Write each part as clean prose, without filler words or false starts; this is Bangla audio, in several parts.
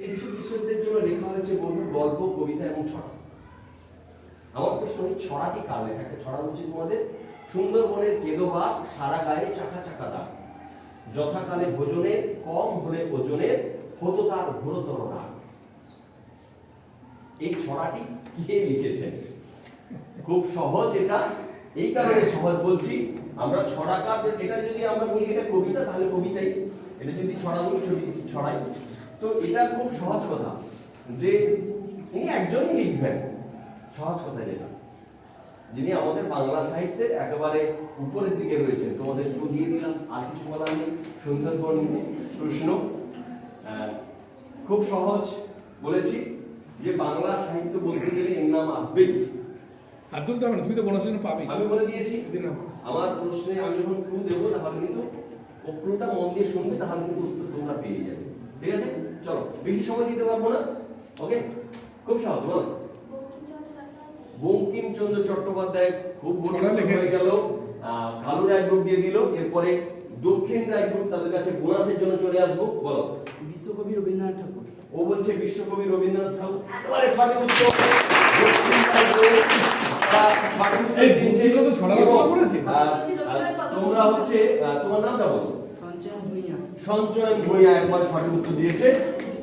শিশু কিশোরদের জন্য লেখা হয়েছে বহু গল্প, কবিতা এবং ছড়া। আমার প্রশ্ন, এই ছড়াটি কার লেখা? একটা ছড়া বলছি তোমাদের। সুন্দরবনের কেদোবা সারা গায়ে চাকা চাকা দাগ, যথাকালে ভোজনের কম হলে ওজনের হতো তার ঘোরতর রাগ। এই ছড়াটি কে লিখেছেন? খুব সহজ এটা, এই কারণে সহজ বলছি। আমরা ছড়াকার, এটা যদি আমরা বলি এটা কবিতা, তাহলে কবিতাই। এটা যদি ছড়া বলি, ছবি ছড়াই। তো এটা খুব সহজ কথা যে ইনি একজনই লিখবেন। সহজ কথা যেটা, যিনি আমাদের বাংলা সাহিত্যের একেবারে উপরের দিকে রয়েছেন। তোমাদের একটু দিয়ে দিলাম, আর কিছু বলার নেই। সুন্দরবন প্রশ্ন খুব সহজ বলেছি যে বাংলা সাহিত্য বলতে গেলে এর নাম আসবেই। আব্দুল তাহলে তুমি তো বোনাস জন্য পাবে, আমি বলে দিয়েছি। আমার প্রশ্নে আমি যখন ক্লু দেবো, তাহলে কিন্তু ও ক্লুটা মন দিয়ে শুনবে, তাহলে কিন্তু উত্তর তোমরা পেয়ে যাবে। ঠিক আছে, চলো, বেশি সময় দিতে পারবো না। ওকে, খুব সহজ। বল, বঙ্কিমচন্দ্র চট্টোপাধ্যায় খুব হয়ে গেল। কালু রায় গ্রুপ দিয়ে দিল। এরপরে দক্ষিণ রায় গ্রুপ, তাদের কাছে বোনাসের জন্য চলে আসবো। বলো, বিশ্বকবি রবীন্দ্রনাথ ঠাকুর। ও বলছে বিশ্বকবি রবীন্দ্রনাথ ঠাকুর। একেবারে সঠিক উত্তর। তোমরা হচ্ছে তোমার নামটা বলো। সঞ্চয়ন ভূঁইয়া একবার সঠিক উত্তর দিয়েছে।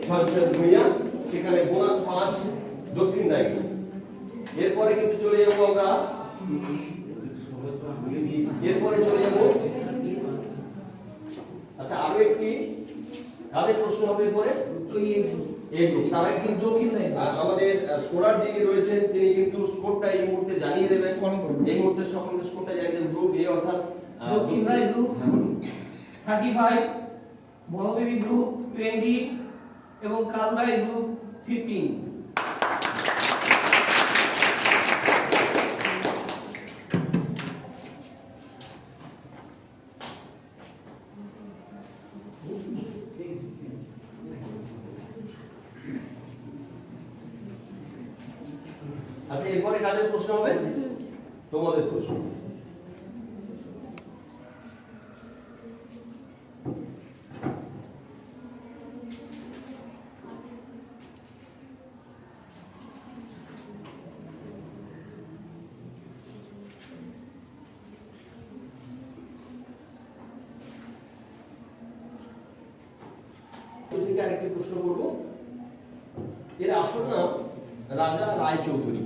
সঞ্চয়ন ভূঁইয়া, সেখানে বোনাস 5 দক্ষিণ রায় গ্রুপ। এরপরে কিন্তু চলে যাবো আমরা, এরপরে চলে যাবো। আচ্ছা, আরো একটি কাদের প্রশ্ন হবে এরপরে? এই গ্রুপ, তারা কিন্তু আমাদের স্কোরার যিনি রয়েছেন, তিনি কিন্তু স্কোরটা এই মুহূর্তে জানিয়ে দেবেন। এই মুহূর্তে সকলকে স্কোরটা জানিয়ে দেবেন। গ্রুপ এ অর্থাৎ দক্ষিণ রায় গ্রুপ 35, বড়বেবী গ্রুপ 20 এবং কালরাই গ্রুপ 15। আচ্ছা, এরপরে কাদের প্রশ্ন হবে? তোমাদের প্রশ্ন। থেকে আরেকটি প্রশ্ন করব। এর আসল নাম রাজা রায়চৌধুরী।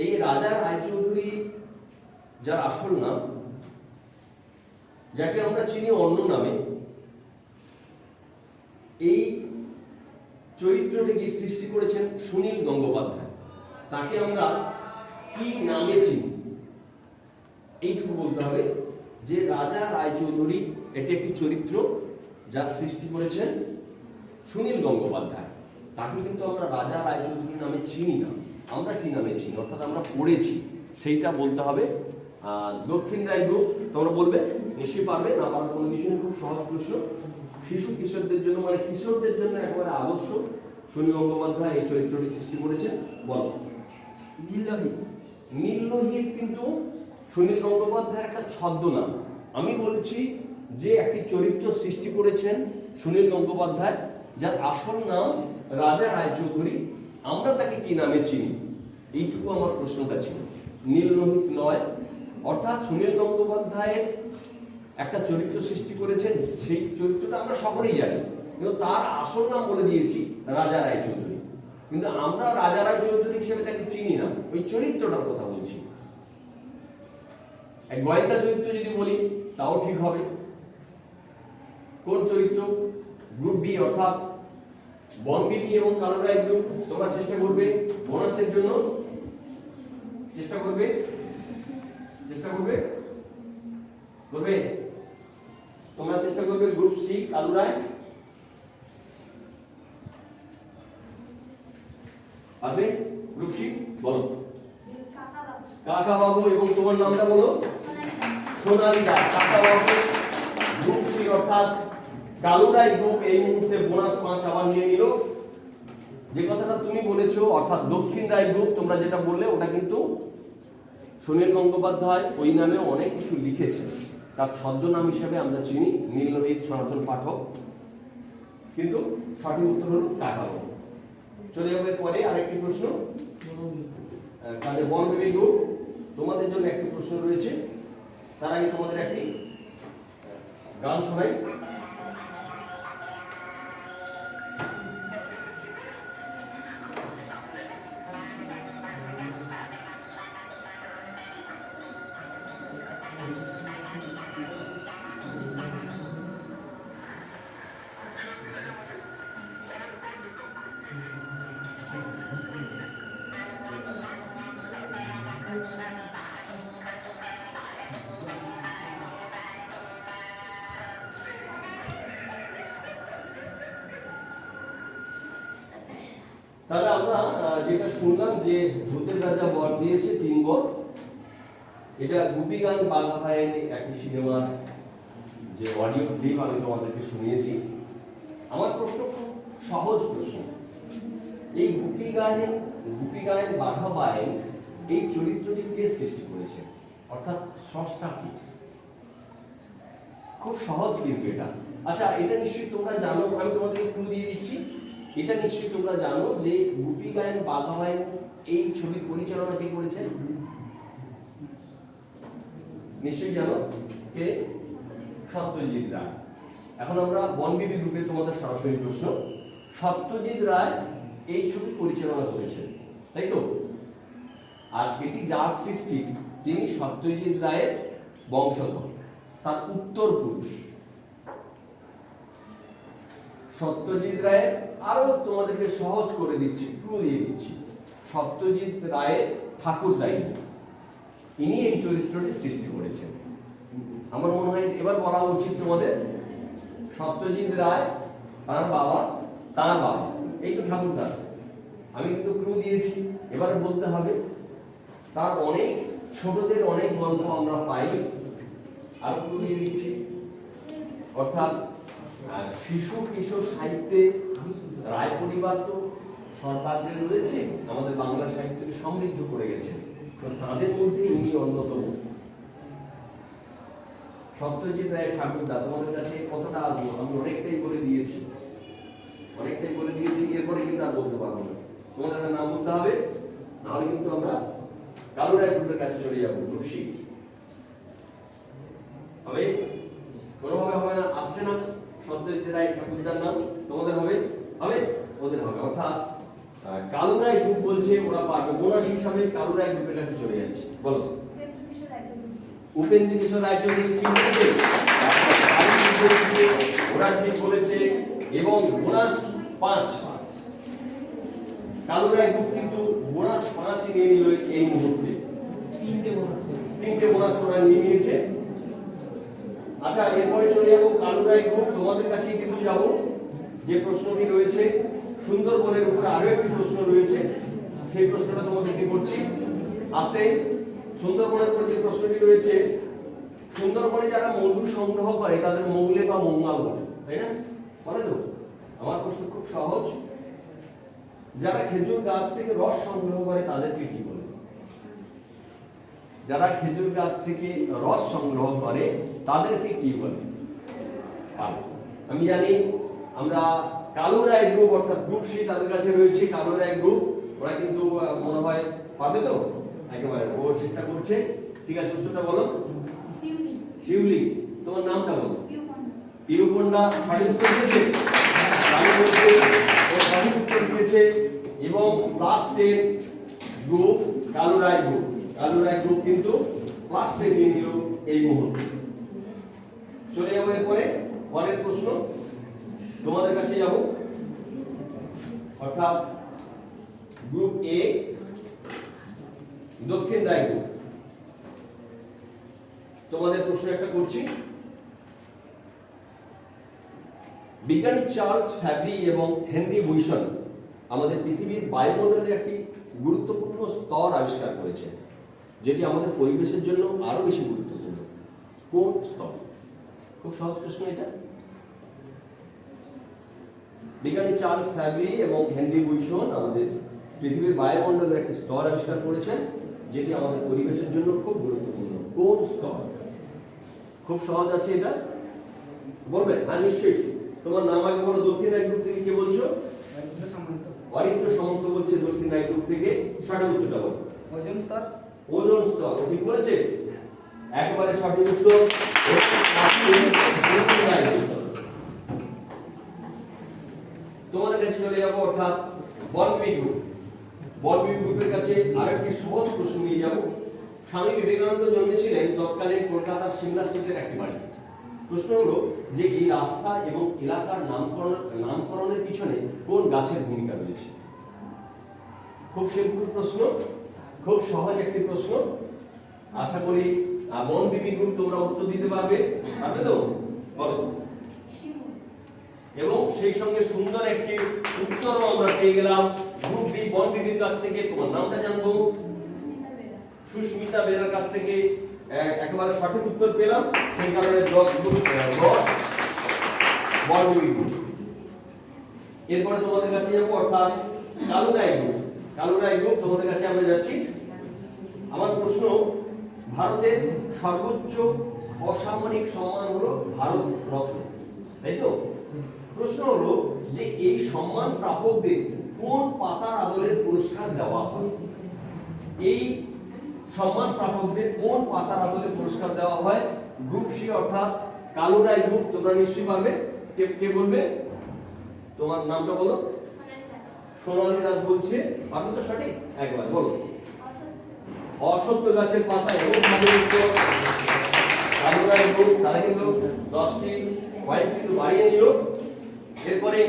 এই রাজা রায়চৌধুরী যার আসল নাম, যাকে আমরা চিনি অন্য নামে, এই চরিত্রটিকে সৃষ্টি করেছেন সুনীল গঙ্গোপাধ্যায়। তাকে আমরা কি নামে চিনি? এইটুকু বলতে হবে যে রাজা রায়চৌধুরী এটি একটি চরিত্র যা সৃষ্টি করেছেন সুনীল গঙ্গোপাধ্যায়। তাকে কিন্তু আমরা রাজা রায়চৌধুরী নামে চিনি না, আমরা কি নামে চিনি, অর্থাৎ আমরা পড়েছি, সেইটা বলতে হবে। দক্ষিণ রায় গ্রুপ তোমরা বলবে, নিশ্চয়ই পারবে, না পারার কোনো কিছু নেই। খুব সহজ প্রশ্ন। শিশু কিশোরদের জন্য, মানে কিশোরদের জন্য একেবারে আদর্শ। সুনীল গঙ্গোপাধ্যায় এই চরিত্রটি সৃষ্টি করেছেন। বলো, নীললোহিত। নীললোহিত কিন্তু সুনীল গঙ্গোপাধ্যায়ের একটা ছদ্মনাম। আমি বলছি যে একটি চরিত্র সৃষ্টি করেছেন সুনীল গঙ্গোপাধ্যায়, যার আসল নাম রাজা রায়চৌধুরী। আমরা তাকে কি নামে চিনি, এইটুকু আমার প্রশ্নটা ছিল। নীললোহিত নয়, অর্থাৎ সুনীল গঙ্গোপাধ্যায়ের একটা চরিত্র সৃষ্টি করেছেন, সেই চরিত্রটা আমরা সকলেই জানি, কিন্তু তার আসল নাম বলে দিয়েছি রাজা রায়চৌধুরী। কিন্তু আমরা রাজা রায়চৌধুরী হিসেবে তাকে চিনি না, ওই চরিত্রটার কথা বলছি। এক গোয়েন্দা চরিত্র যদি বলি তাও ঠিক হবে। কোন চরিত্র? গ্রুপ বি, অর্থাৎ বনবিবি এবং কালো রায় গ্রুপ। তোমরা চেষ্টা করবে বোনাসের জন্য, চেষ্টা করবে তোমরা চেষ্টা করবে। গ্রুপ সি, কালো রায়। পারবে? গ্রুপ সি বলো। কাকা বাবু, এবং তোমার নামটা বলো। সোনালী দাস। কাকা বাবু, গ্রুপ সি অর্থাৎ কালুরাই গ্রুপ এই মুহূর্তে বোনাস 5 আবার নিয়ে নিল। যে কথাটা তুমি বলেছো, অর্থাৎ দক্ষিণ রায় গ্রুপ, তোমরা যেটা বললে ওটা কিন্তু সুনীল গঙ্গোপাধ্যায় ওই নামে অনেক কিছু লিখেছে। তার ছদ্মনাম হিসেবে আমরা চিনি নীললোহিত সনাতন পাঠক, কিন্তু সঠিক উত্তর হলো কাকাবাবু। চলে যাবে পরে আরেকটি প্রশ্ন, তাদের বনবিবি গ্রুপ, তোমাদের জন্য একটি প্রশ্ন রয়েছে। তার আগে তোমাদের একটি গান শোনাই। তাহলে আমরা যেটা শুনলাম যে ভূতের রাজা বর দিয়েছে 3 বর, এটা গুপি গান বাঘা ভাইয়ের একটি সিনেমার যে অডিও ক্লিপ আমি তোমাদেরকে শুনিয়েছি। আমার প্রশ্ন খুব সহজ প্রশ্ন, এই গুপি গায়েন বাঘা ভাইয়ের এই চরিত্রটি কে সৃষ্টি করেছে, অর্থাৎ স্রষ্টা কি? খুব সহজ কিন্তু এটা। আচ্ছা, এটা নিশ্চয়ই তোমরা জানো, আমি তোমাদেরকে ক্লু দিয়ে দিচ্ছি। এটা নিশ্চয়ই তোমরা জানো যে গুপি গায়েন বাঘা ভাইয়ের এই ছবির পরিচালনা কে করেছেন? নিশ্চয়ই জানো কে? সত্যজিৎ রায়। এখন আমরা বনবিবি গ্রুপে তোমাদের সরাসরি প্রশ্ন, সত্যজিৎ রায় এই ছবি পরিচালনা করেছেন, তাই তো? আর এটি যার সৃষ্টি তিনি সত্যজিৎ রায়ের বংশধর, তার উত্তর পুরুষ। সত্যজিৎ রায়ের আরো তোমাদেরকে সহজ করে দিচ্ছি, ক্লু দিয়ে দিচ্ছি, সত্যজিৎ রায়ের ঠাকুরদাই ইনি এই চরিত্রটি সৃষ্টি করেছেন। আমার মনে হয় এবার বলা উচিত তোমাদের, সত্যজিৎ রায় তার বাবা, এই তো ঠাকুরদা। আমি কিন্তু ক্লু দিয়েছি, এবার বলতে হবে। তার অনেক ছোটদের অনেক গল্প আমরা পাই, আর ক্লু দিয়ে দিচ্ছি। অর্থাৎ শিশু কিশোর সাহিত্যে রায় পরিবার তো সর্বাগ্রে রয়েছে, আমাদের বাংলা সাহিত্যকে সমৃদ্ধ করে গেছে, তো তাদের মধ্যে ইনি অন্যতম। সত্যজিৎ রায় ঠাকুরদা, তোমাদের কাছে কতটা আসবো? আমি অনেকটাই বলে দিয়েছি, এরপরে কিন্তু আর বলতে পারবো না। তোমাদের নাম বলতে হবে, নাহলে কিন্তু আমরা কালু রায় গ্রুপের কাছে চলে যাবো। খুশি হবে? কোনোভাবে হবে না, আসছে না সত্যজিৎ রায় ঠাকুরদার নাম, তোমাদের হবে? ওদের হবে। অর্থাৎ কালু রায় গ্রুপ বলছে ওরা পারবে, বোনাস হিসাবে কালু রায় গ্রুপের কাছে চলে যাচ্ছে। বলো। উপেন্দ্র কিশোর রায়চৌধুরী ঠিক বলেছে, ওরা ঠিক বলেছে, এবং বোনাস 5। কালু রায় গ্রুপ কিন্তু বোনাস 5ই নিয়ে নিল এই মুহূর্তে। 3টে বোনাস ওরা নিয়ে নিয়েছে। আচ্ছা, এরপরে চলে যাবো কালু রায় গ্রুপ, তোমাদের কাছে কিন্তু যাবো। যে প্রশ্নটি রয়েছে সুন্দরবনের উপর, আরো একটি প্রশ্ন রয়েছে, সেই প্রশ্নটা তোমাদেরকে করছি। আস্তে, সুন্দরবনের উপর যে প্রশ্নটি রয়েছে, সুন্দরবনে যারা মধু সংগ্রহ করে তাদের মৌলে বা মঙ্গাল বলে, তাই না? বলে তো? আমার প্রশ্ন খুব সহজ, যারা খেজুর গাছ থেকে রস সংগ্রহ করে তাদেরকে কি বলে? যারা খেজুর গাছ থেকে রস সংগ্রহ করে তাদেরকে কি বলে? আমি জানি আমরা কালু রায় গ্রুপ, অর্থাৎ গ্রুপ সি তাদের কাছে রয়েছে, কালু রায় গ্রুপ, ওরা কিন্তু মনে হয় পাবে তো, একেবারে ও চেষ্টা করছে। ঠিক আছে, উত্তরটা বলো। শিউলি। তোমার নামটা বলো। পিউ পন্ডা সঠিক উত্তর দিয়েছে, সঠিক উত্তর দিয়েছে। এবং লাস্টে গ্রুপ কালু রায় গ্রুপ কিন্তু লাস্টে নিয়ে নিল এই মুহূর্তে। চলে যাবো এরপরে পরের প্রশ্ন, তোমাদের কাছে যাব। অর্থাৎ গ্রুপ এ দক্ষিণ রায় গ্রুপ, তোমাদের প্রশ্ন একটা করছি। বিজ্ঞানী চার্লস ফ্যাব্রি এবং হেনরি বুইসন আমাদের পৃথিবীর বায়ুমণ্ডলের একটি গুরুত্বপূর্ণ স্তর আবিষ্কার করেছে, যেটি আমাদের পরিবেশের জন্য আরো বেশি গুরুত্বপূর্ণ। কোন স্তর? খুব সহজ প্রশ্ন এটা। বিজ্ঞানী চার্লস ফ্যাব্রি এবং হেনরি বুইসন আমাদের পৃথিবীর বায়ুমণ্ডলের একটি স্তর আবিষ্কার করেছেন, যেটি আমাদের পরিবেশের জন্য খুব গুরুত্বপূর্ণ। কোন স্তর? খুব সহজ আছে এটা, বলবে? হ্যাঁ নিশ্চয়ই। তোমার নাম আগে বলো। দক্ষিণ রায় গ্রুপ থেকে কে বলছো? অরিত্র সামন্ত বলছে দক্ষিণ রায় গ্রুপ থেকে। সঠিক উত্তরটা বলো। ওজন স্তর। ওজন স্তর। ঠিক বলেছে, একবারে সঠিক উত্তর। দক্ষিণ রায় গ্রুপ। তোমাদের কাছে চলে যাবো, অর্থাৎ বনবিবি গ্রুপ। বনবিবি গ্রুপের কাছে আরেকটি সহজ প্রশ্ন নিয়ে যাব। স্বামী বিবেকানন্দ জন্মেছিলেন তৎকালীন কলকাতার সিমলা স্ট্রিটের একটি বাড়ি। প্রশ্ন হলো যে এই রাস্তা এবং এলাকার নামকরণের পিছনে কোন গাছের ভূমিকা রয়েছে? খুব সিম্পল প্রশ্ন, খুব সহজ একটি প্রশ্ন। আশা করি বনবিবি গ্রুপ তোমরা উত্তর দিতে পারবে। পারবে তো? বলো। এবং সেই সঙ্গে সুন্দর একটি উত্তরও আমরা পেয়ে গেলাম গ্রুপ বি বনবিবির কাছ থেকে। তোমার নামটা জানবো। সুস্মিতা বেরার কাছ থেকে একেবারে সঠিক উত্তর পেলাম, সেই কারণে 10 বনবিবি গ্রুপ। এরপরে তোমাদের কাছে যাবো, অর্থাৎ কালুরায় গ্রুপ। কালুরায় গ্রুপ তোমাদের কাছে আমরা যাচ্ছি। আমার প্রশ্ন, ভারতের সর্বোচ্চ অসামরিক সম্মান হলো ভারত রত্ন, তাই তো? প্রশ্ন হলো যে এই সম্মান প্রাপকদের কোন পাতার আদলের পুরস্কার দেওয়া হয়? এই সম্মান প্রাপকদের কোন পাতার আদলে পুরস্কার দেওয়া হয়? গ্রুপ সি অর্থাৎ কালুরায় গ্রুপ। তোমরা নিশ্চয়ই পারবে। কে বলবে? তোমার নামটা বলো। সোনালী দাস বলছে। পারবে তো? সঠিক একবার বলো। অসত্য গাছের পাতা। এবং কালুরায় গ্রুপ তারা কিন্তু 10টি পয়েন্ট কিন্তু বাড়িয়ে নিল। এরপরে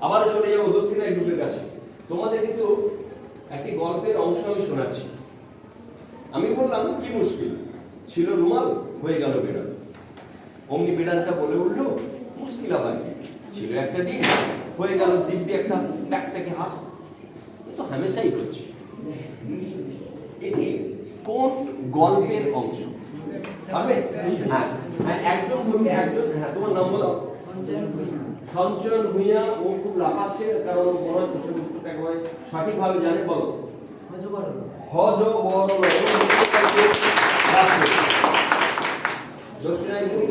আবার চলে যাবো দক্ষিণ রায় গ্রুপের কাছে। তোমাদের কিন্তু একটি গল্পের অংশ আমি শোনাচ্ছি। আমি বললাম কি মুশকিল ছিল রুমাল, হয়ে গেল বেড়াল। অমনি বেড়ালটা বলে উঠলো মুশকিল আবার কি, ছিল একটা ডিম, হয়ে গেল দিব্যি একটা ট্যাকটাকে হাঁস। তো হামেশাই হচ্ছে। এটি কোন গল্পের অংশ? পারবে? হ্যাঁ একজন বলবে। একজন, হ্যাঁ তোমার নাম বলো। সঞ্চয়ন ভূঁইয়া। ও খুব লাফাচ্ছে, কারণ মনে হয় প্রশ্নের উত্তরটা একেবারে সঠিকভাবে জানে। বলো।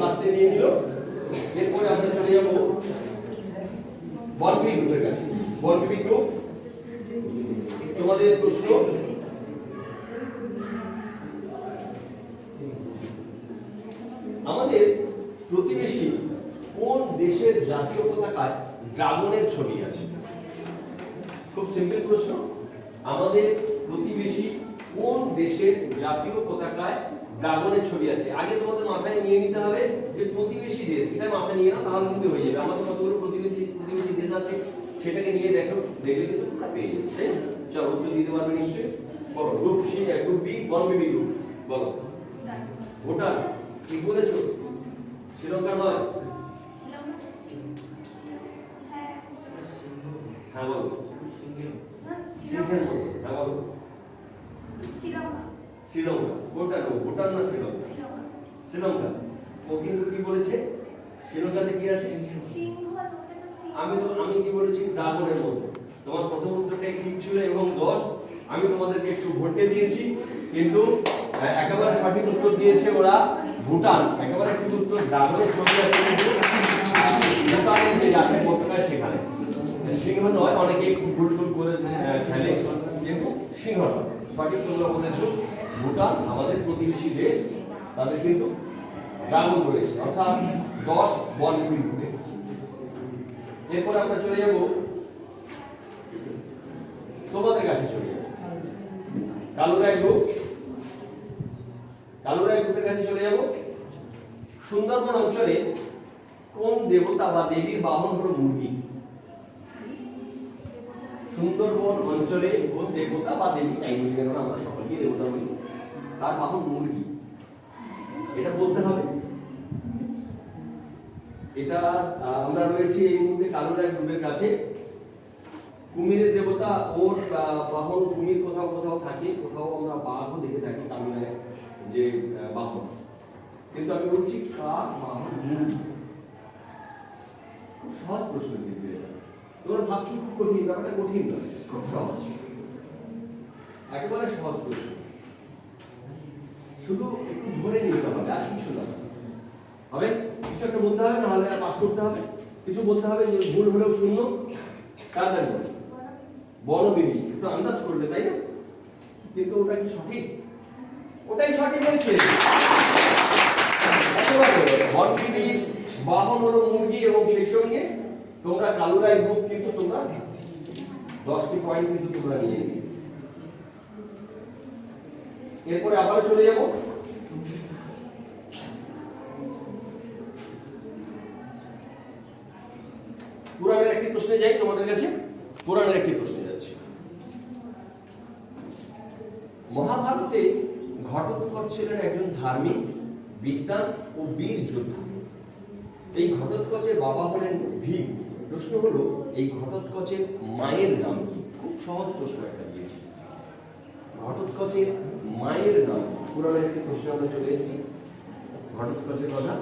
লাস্টে নিয়ে নিল। এরপরে আমরা চলে যাবো বনবিবি গ্রুপের কাছে। বনবিবি গ্রুপ তোমাদের প্রশ্ন, আমাদের প্রতিবেশী কোন দেশের জাতীয় পতাকায় ড্রাগনের ছবি আছে? খুব সিম্পল প্রশ্ন। আমাদের প্রতিবেশী কোন দেশের জাতীয় পতাকায় ড্রাগনের ছবি আছে? আগে তোমাদের মাথায় নিয়ে নিতে হবে যে প্রতিবেশী দেশ, এটা মাথায় নিয়ে নাও, তাহলে কিন্তু হয়ে যাবে। আমাদের কতগুলো প্রতিবেশী দেশ আছে সেটাকে নিয়ে দেখো, দেখলে কিন্তু তোমরা পেয়ে যাবে। তাই না? চলো উত্তর দিতে পারবে নিশ্চয়ই। বলো। Group C, group B, Bonbibi group. বলো। ভুটান। ঠিক বলেছো। শ্রীলঙ্কা নয়। হ্যাঁ বলো। হ্যাঁ বলো। শ্রীলঙ্কা। কোনটা? ভুটান না শ্রীলঙ্কা? শ্রীলঙ্কা। ও কিন্তু কি বলেছে? শ্রীলঙ্কাতে কি আছে? আমি কি বলেছি? ড্রাগনের মতো। তোমার প্রথম উত্তরটাই ঠিক ছিল এবং 10। আমি তোমাদেরকে একটু ভোটে দিয়েছি, কিন্তু একেবারে সঠিক উত্তর দিয়েছে ওরা ভুটান। একেবারে ঠিক উত্তর। ড্রাগনের ছবি আছে কিন্তু ভুটানের যে জাতীয় পতাকা সেখানে সিংহ নয়। অনেকে ভুল করে ফেলে, কিন্তু সিংহ নয়। সঠিক তোমরা বলেছো। ভুটান আমাদের প্রতিবেশী দেশ, তাদের কিন্তু ড্রাগন রয়েছে, অর্থাৎ 10 বনবিবি গ্রুপে। এরপরে আমরা চলে যাব তোমাদের কাছে। চলে যাব কালুরায় গ্রুপ। কালুরায় গ্রুপের কাছে চলে যাব। সুন্দরবন অঞ্চলে কোন দেবতা বা দেবীর বাহন হলো মুরগি? সুন্দরবন অঞ্চলে কোন দেবতা বা দেবী, চাই বলি না কারণ আমরা সকলকে দেবতা বলি, তার বাহন মুরগি? এটা বলতে হবে। এটা আমরা রয়েছি এই মুহূর্তে কালুরায় গ্রুপের কাছে। কুমিরের দেবতা, ওর বাহন কুমির কোথাও কোথাও থাকে, কোথাও আমরা বাঘও দেখে থাকি কালুরায় যে বাহন। কিন্তু আমি বলছি কার বাহন মুরগি। খুব সহজ প্রশ্ন কিন্তু এটা। তোমরা ভাবছো খুব কঠিন, ব্যাপারটা কঠিন নয়, খুব সহজ, একেবারে সহজ প্রশ্ন। শুধু একটু ধরে নিতে হবে, আর কিছু না। হবে? কিছু একটা বলতে হবে, না হলে পাস করতে হবে। কিছু বলতে হবে, যে ভুল হলেও শূন্য। তাড়াতাড়ি বলো। বনবিবি একটু আন্দাজ করবে, তাই না? কিন্তু ওটা কি সঠিক? ওটাই সঠিক হয়েছে। একেবারে বনবিবি বাহন হলো মুরগি, এবং সেই সঙ্গে তোমরা কালুরাই গ্রুপ কিন্তু তোমরা 10টি পয়েন্ট কিন্তু তোমরা নিয়ে নিবে। এরপরে আবার চলে যাব পুরাণের একটি প্রশ্নে যাই তোমাদের কাছে। পুরাণের একটি প্রশ্নে যাচ্ছি। মহাভারতে ঘটোৎকচ ছিলেন একজন ধার্মিক, বিদ্বান ও বীর যোদ্ধা। এই ঘটোৎকচের বাবা হলেন ভীম। প্রশ্ন হলো, এই ঘটোৎকচের মায়ের নাম কি? খুব সহজ প্রশ্ন একটা দিয়েছি। ঘটোৎকচের মায়ের নাম কি? পুরাণের একটি প্রশ্ন আমরা চলে এসেছি ঘটোৎকচের কথা।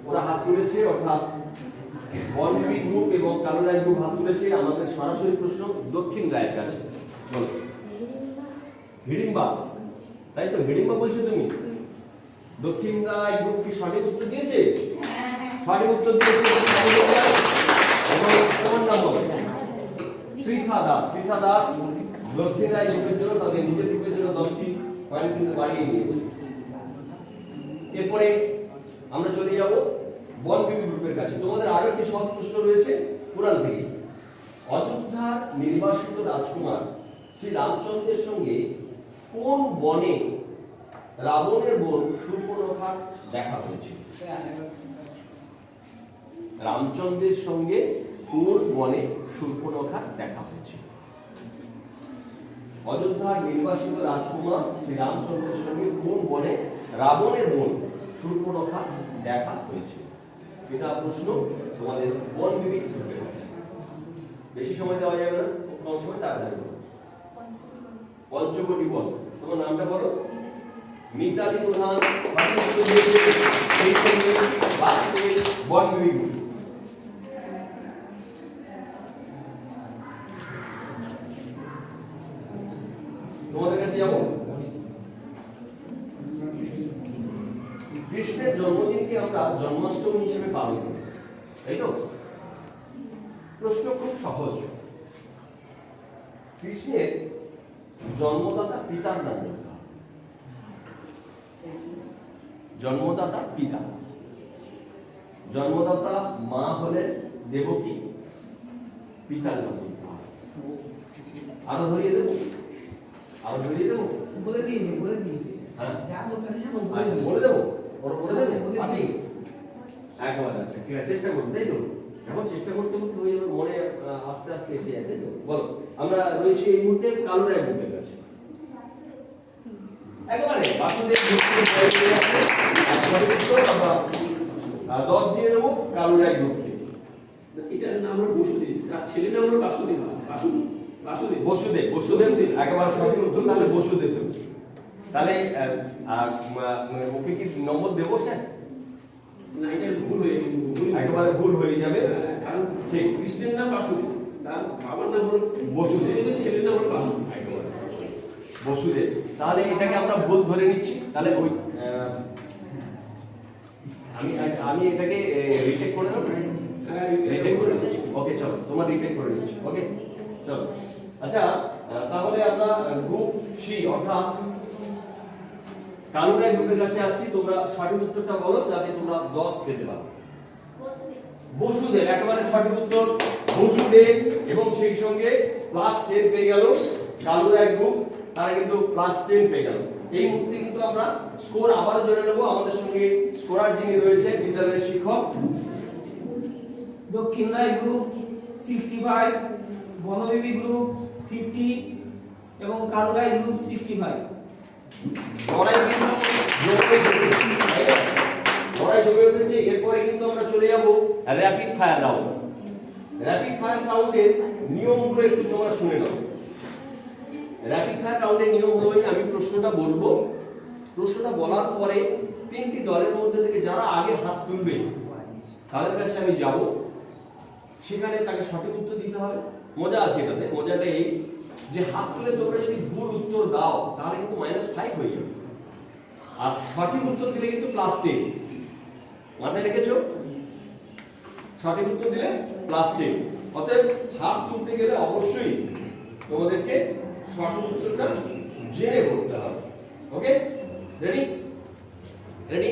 ওরা হাত তুলেছে, অর্থাৎ বনবিবি গ্রুপ এবং কালুরাই গ্রুপ হাত তুলেছে। আমাদের সরাসরি প্রশ্ন দক্ষিণ রায়ের কাছে। বলো, হিড়িম্বা, তাই তো? হিড়িম্বা বলছো তুমি? দক্ষিণ রায় গ্রুপ কি সঠিক উত্তর দিয়েছে? সঠিক উত্তর দিয়েছে। এবং তোমার নাম বলো? ত্রিথা দাস। ত্রিথা দাস দক্ষিণ রায় গ্রুপের জন্য, তাদের নিজের গ্রুপের জন্য 10টি পয়েন্ট কিন্তু বাড়িয়ে নিয়েছে। এরপরে আমরা চলে যাব বনবিবি গ্রুপের কাছে। তোমাদের আরো একটি সহজ প্রশ্ন রয়েছে পুরাণ থেকে। অযোধ্যার নির্বাসিত রাজকুমার শ্রী রামচন্দ্রের সঙ্গে কোন বনে রাবণের বোন শূর্পণখার দেখা হয়েছিল? রামচন্দ্রের সঙ্গে কোন বনে শূর্পণখার দেখা হয়েছিল? অযোধ্যার নির্বাসিত রাজকুমার শ্রী রামচন্দ্রের সঙ্গে কোন বনে রাবণের বোন শূর্পণখার দেখা হয়েছিল? এটা প্রশ্ন তোমাদের বনবিবি গ্রুপের কাছে। বেশি সময় দেওয়া যাবে না, কম সময় তাড়াতাড়ি বলো। পঞ্চবটি বন। তোমার নামটা বলো? মিতালি প্রধান। বনবিবি গ্রুপ। তোমাদের কাছে যাবো। কৃষ্ণের জন্মদিনকে আমরা জন্মাষ্টমী হিসেবে পালন করি, তাই তো? প্রশ্ন খুব সহজ। কৃষ্ণের জন্মদাতা পিতার নাম বলতে হবে। জন্মদাতা পিতা। জন্মদাতা মা হলেন দেবকী, পিতার নাম বলতে হবে। আরো ধরিয়ে দেবো? আরো ধরিয়ে দেবো? বলে দিয়েছি, বলে দিয়েছি। হ্যাঁ, যা দরকার আছে আচ্ছা বলে দেবো। ওরা বলে দেবে বলে আপনি? দিয়েছি। একবার। আচ্ছা ঠিক আছে, চেষ্টা করুন, তাই তো? এখন চেষ্টা করতে করতে হয়ে যাবে, মনে আস্তে আস্তে এসে যাবে, তাই তো? বলো, আমরা রয়েছি এই মুহূর্তে কালুরাই গ্রুপের কাছে। একেবারে বাসুদেব গ্রুপের আমরা 10 দিয়ে দেবো কালুরাই গ্রুপকে। এটার নাম হলো বসুদেব, তার ছেলের নাম হলো বাসুদেব। বাসুদেব বসুদেব। বসুদেব একেবারে সঠিক উত্তর। তাহলে বসুদেব দেবো। তাহলে ওকে কি নম্বর দেবো স্যার? না, এটা ভুল হয়ে একেবারে ভুল হয়ে যাবে। কারণ ঠিক, কৃষ্ণের নাম বাসুদেব, তার বাবার নাম হলো বসুদেব, ছেলের নাম হলো বাসুদেব। বসুদেব। তাহলে এটাকে আমরা ভুল ধরে নিচ্ছি। তাহলে ওই আমি এটাকে রিটেক করে নেব। রিটেক করে নিচ্ছি। ওকে চলো, তোমার রিটেক করে নিচ্ছি। ওকে চলো। আচ্ছা, তাহলে আমরা গ্রুপ সি অর্থাৎ কালুরাই গ্রুপের কাছে আসছি। তোমরা সঠিক উত্তরটা বলো, যাতে তোমরা 10 পেতে পারো। বসুদেব একেবারে সঠিক উত্তর। বসুদেব, এবং সেই সঙ্গে +10 পেয়ে গেল কালুরাই গ্রুপ। তারা কিন্তু +10 পেয়ে গেল। এই মুহূর্তে কিন্তু আমরা স্কোর আবার জেনে নেব। আমাদের সঙ্গে স্কোরার যিনি রয়েছে, বিদ্যালয়ের শিক্ষক। দক্ষিণ রায় গ্রুপ 65, বনবিবি গ্রুপ 50 এবং কালুরাই গ্রুপ 65। লড়াই কিন্তু লড়াই জমে উঠেছে। এরপরে কিন্তু আমরা চলে যাব rapid fire round. Rapid fire রাউন্ডের নিয়মগুলো একটু তোমরা শুনে নাও। র্যাপিড ফায়ার রাউন্ডের নিয়ম হলো, আমি প্রশ্নটা বলবো, প্রশ্নটা বলার পরে 3টি দলের মধ্যে থেকে যারা আগে হাত তুলবে তাদের কাছে আমি যাব। সেখানে তাকে সঠিক উত্তর দিতে হবে। মজা আছে এটাতে। মজাটা এই যে হাত তুলে তোমরা যদি ভুল উত্তর দাও তাহলে কিন্তু -5 হয়ে যাবে। আর সঠিক উত্তর দিলে কিন্তু +10, মাথায় রেখেছো? সঠিক উত্তর দিলে +10। অতএব হাত তুলতে গেলে অবশ্যই তোমাদেরকে সঠিক উত্তরটা জেনে করতে হবে। ওকে, রেডি? রেডি?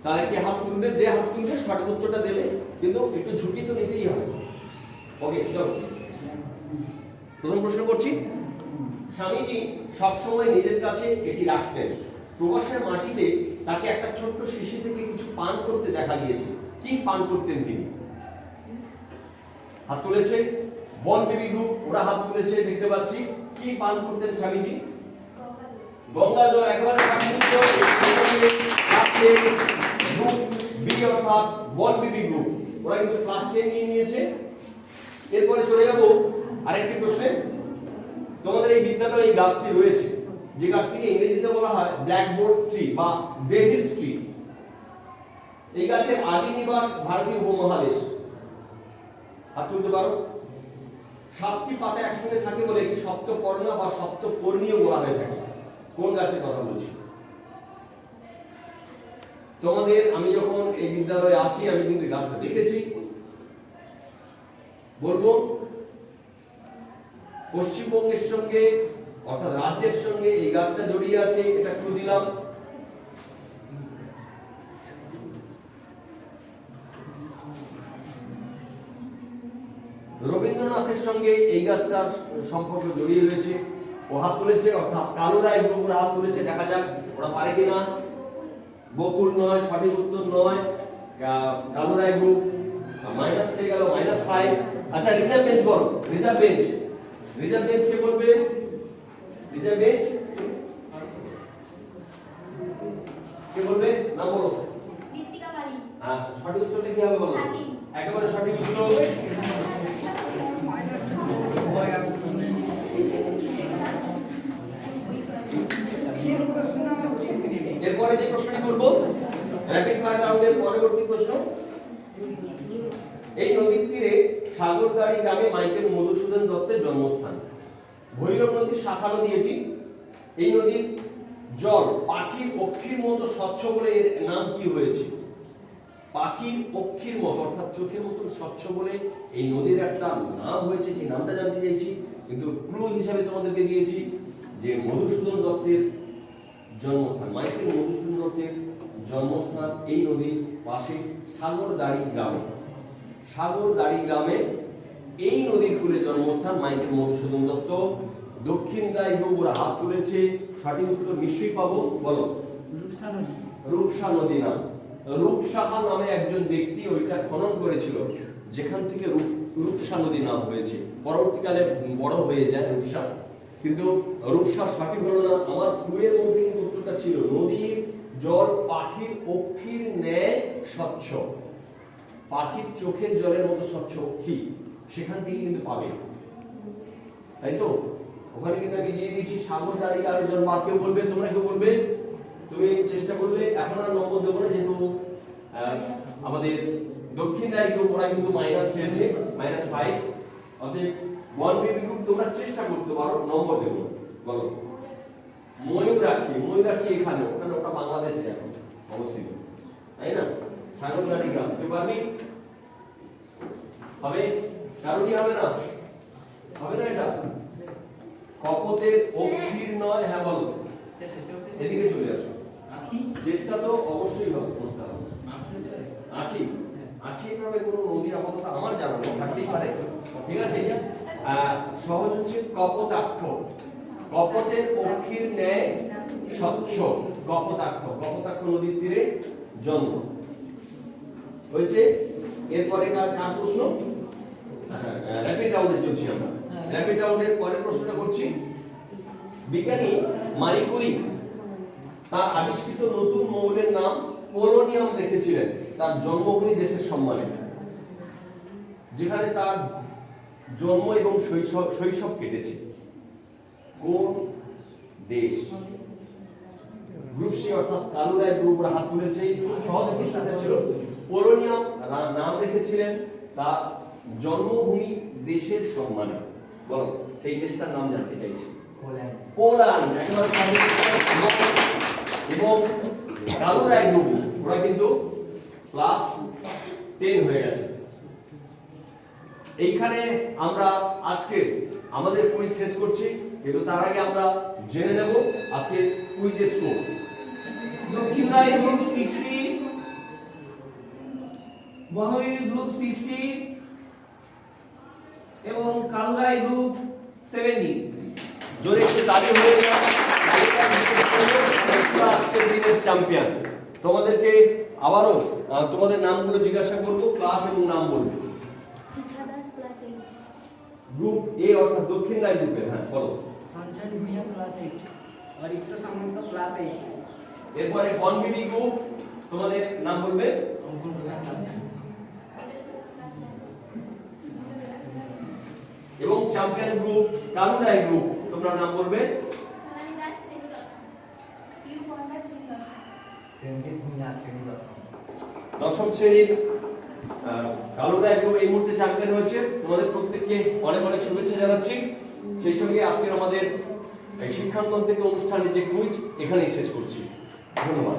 তাহলে কি হাত তুলবে? যে হাত তুলবে সঠিক উত্তরটা দেবে, কিন্তু একটু ঝুঁকি তো নিতেই হবে। ওকে, চলো প্রথম প্রশ্ন করছি। স্বামীজি সবসময় নিজের কাছে এটি রাখতেন। প্রবাসের মাটিতে তাকে একটা ছোট্ট শিশি থেকে কিছু পান করতে দেখা গিয়েছে। কি পান করতেন তিনি? হাত তুলেছে বন বেবি গ্রুপ, ওরা হাত তুলেছে দেখতে পাচ্ছি। কি পান করতেন স্বামীজি? গঙ্গা জল। একেবারে সঠিক উত্তর। গ্রুপ বি অর্থাৎ বন বেবি গ্রুপ, ওরা কিন্তু ক্লাস 10 নিয়ে নিয়েছে। এরপরে চলে যাব আরেকটি প্রশ্নে। তোমাদের এই বিদ্যালয়ে এই গাছটি রয়েছে, যে গাছটিকে ইংরেজিতে বলা হয় ব্ল্যাকবোর্ড ট্রি বা ডেভিলস ট্রি। এই গাছের আদি নিবাস ভারতীয় উপমহাদেশ। হাত তুলতে পারো? 7টি পাতা একসঙ্গে থাকে বলে একে সপ্তপর্ণা বা সপ্তপর্ণীয় বলা হয়ে থাকে। কোন গাছের কথা বলছি? তোমাদের আমি যখন এই বিদ্যালয়ে আসি আমি কিন্তু গাছটা দেখেছি। বলবো পশ্চিমবঙ্গের সঙ্গে অর্থাৎ রাজ্যের সঙ্গে এই গাছটা জড়িয়ে আছে, এটা ক্লু দিলাম। রবীন্দ্রনাথের সঙ্গে এই গাছটার সম্পর্ক জড়িয়ে রয়েছে। ও হাত তুলেছে, অর্থাৎ কালো রায় গ্রুপ ওরা হাত তুলেছে। দেখা যাক ওরা পারে কিনা। বকুল নয়, সঠিক উত্তর নয়। কালো রায় গ্রুপ মাইনাস হয়ে গেল, -5। আচ্ছা, রিজার্ভ বেঞ্চ বল। Reserve bench. রিজার্ভ বেঞ্চ কে বলবে? রিজার্ভ বেঞ্চ কে বলবে? না বলো। দীপ্তিকা পালি। হ্যাঁ, সঠিক উত্তরটা কি হবে বলো? একেবারে সঠিক উত্তর। এরপরে যে প্রশ্নটি করব র‍্যাপিড ফায়ার রাউন্ডের পরবর্তী প্রশ্ন। এই নদীর তীরে সাগরদাড়ি গ্রামে মাইকেল মধুসূদন দত্তের জন্মস্থান। ভৈরব নদীর শাখা নদী এটি। এই নদীর জল পাখির পক্ষীর মতো স্বচ্ছ বলে এর নাম কি হয়েছে? পাখির পক্ষীর মতো অর্থাৎ চোখের মতো স্বচ্ছ বলে এই নদীর একটা নাম হয়েছে। যে নামটা জানতে চাইছি, কিন্তু ক্লু হিসাবে তোমাদেরকে দিয়েছি যে মধুসূদন দত্তের জন্মস্থান, মাইকেল মধুসূদন দত্তের জন্মস্থান এই নদীর পাশে সাগরদাড়ি গ্রামে। সাগরদাড়ি গ্রামে এই নদীর কূলে জন্মস্থান মাইকেল মধুসূদন দত্ত। দক্ষিণ দায় গ্রুপ ওরা হাত তুলেছে। সঠিক উত্তর নিশ্চয়ই পাবো, বলো। রূপসা নদী নাম। রূপসাহা নামে একজন ব্যক্তি ওইটা খনন করেছিল, যেখান থেকে রূপসা নদী নাম হয়েছে। পরবর্তীকালে বড় হয়ে যায় রূপসা, কিন্তু রূপসা সঠিক হলো না। আমার ক্লুয়ের মধ্যে কিন্তু উত্তরটা ছিল নদীর জল পাখির পক্ষীর ন্যায় স্বচ্ছ। পাখির চোখের জলের মতো স্বচ্ছ অক্ষি, সেখান থেকে কিন্তু পাবে, তাই তো? ওখানে কিন্তু আমি দিয়ে দিয়েছি সাগরদাড়ি আর জন্ম। আর কেউ বলবে? তোমরা কেউ বলবে? তুমি চেষ্টা করলে। এখন আর নম্বর দেবো না, যেহেতু আমাদের দক্ষিণ দায় গ্রুপ ওরা কিন্তু মাইনাস পেয়েছে, -5। অতএব বন বেবি গ্রুপ তোমরা চেষ্টা করতে পারো, নম্বর দেবো। বলো। ময়ূরাক্ষী। ময়ূরাক্ষী এখানে, ওখানে ওটা বাংলাদেশে এখন অবস্থিত, তাই না? সাগরদাড়ি গ্রাম। কেউ পারবি? হবে? কারোরই হবে না? হবে না এটা? কপতের অক্ষীর নয়। হ্যাঁ বলো, এদিকে চলে আসো। চেষ্টা তো অবশ্যই করতে হবে। আখি। আখি নামে কোনো নদী আপাতত আমার জানা নেই, থাকতেই পারে। ঠিক আছে, সহজ হচ্ছে কপোতাক্ষ। কপতের অক্ষীর ন্যায় স্বচ্ছ। কপোতাক্ষ। কপোতাক্ষ নদীর তীরে জন্ম হয়েছে। এরপরে কার প্রশ্ন? আচ্ছা, র‍্যাপিড রাউন্ডে চলছি আমরা। র‍্যাপিড রাউন্ডের পরের প্রশ্নটা করছি। বিজ্ঞানী মারি কুরি তার আবিষ্কৃত নতুন মৌলের নাম পোলোনিয়াম রেখেছিলেন তার জন্মভূমি দেশের সম্মানে, যেখানে তার জন্ম এবং শৈশব কেটেছে। কোন দেশ? গ্রুপ সি অর্থাৎ কালো রায় গ্রুপ হাত তুলেছে। সহজ প্রশ্নটা ছিল পোলোনিয়াম নাম রেখেছিলেন তার জন্মভূমি দেশের সম্মানে। বলো, সেই দেশটার নাম জানতে চাইছি। পোল্যান্ড। এবং কালুরা গ্রুপ ওরা কিন্তু ক্লাস 10 হয়ে গেছে। এইখানে আমরা আজকে আমাদের কুইজ শেষ করছি, কিন্তু তার আগে আমরা জেনে নেব আজকে কুইজের স্কোর। দক্ষিণ রায় গ্রুপ 60, বনবিবি গ্রুপ 60 এবং কালুরাই গ্রুপ 70। জোরে একটু তালি হয়ে যায়। আজকের দিনের চ্যাম্পিয়ন। তোমাদেরকে আবারও তোমাদের নামগুলো জিজ্ঞাসা করব, ক্লাস এবং নাম বলবে। গ্রুপ এ অর্থাৎ দক্ষিণ রায় গ্রুপের, হ্যাঁ বলো। সঞ্চয় ভূঁইয়া ক্লাস 8 অরিত্র সামন্ত ক্লাস 8 এরপরে বনবিবি গ্রুপ তোমাদের নাম বলবে। অঙ্কন প্রধান ক্লাস 9 এবং চ্যাম্পিয়ন গ্রুপ কালুরাই গ্রুপ তোমরা নাম বলবে। রঞ্জিত ভূঁইয়া শ্রেণী 10 দশম শ্রেণীর কালুরাই গ্রুপ এই মুহূর্তে চ্যাম্পিয়ন হয়েছে। তোমাদের প্রত্যেককে অনেক অনেক শুভেচ্ছা জানাচ্ছি। সেই সঙ্গে আজকের আমাদের এই শিক্ষাঙ্গন থেকে অনুষ্ঠানের যে কুইজ এখানেই শেষ করছি। ধন্যবাদ।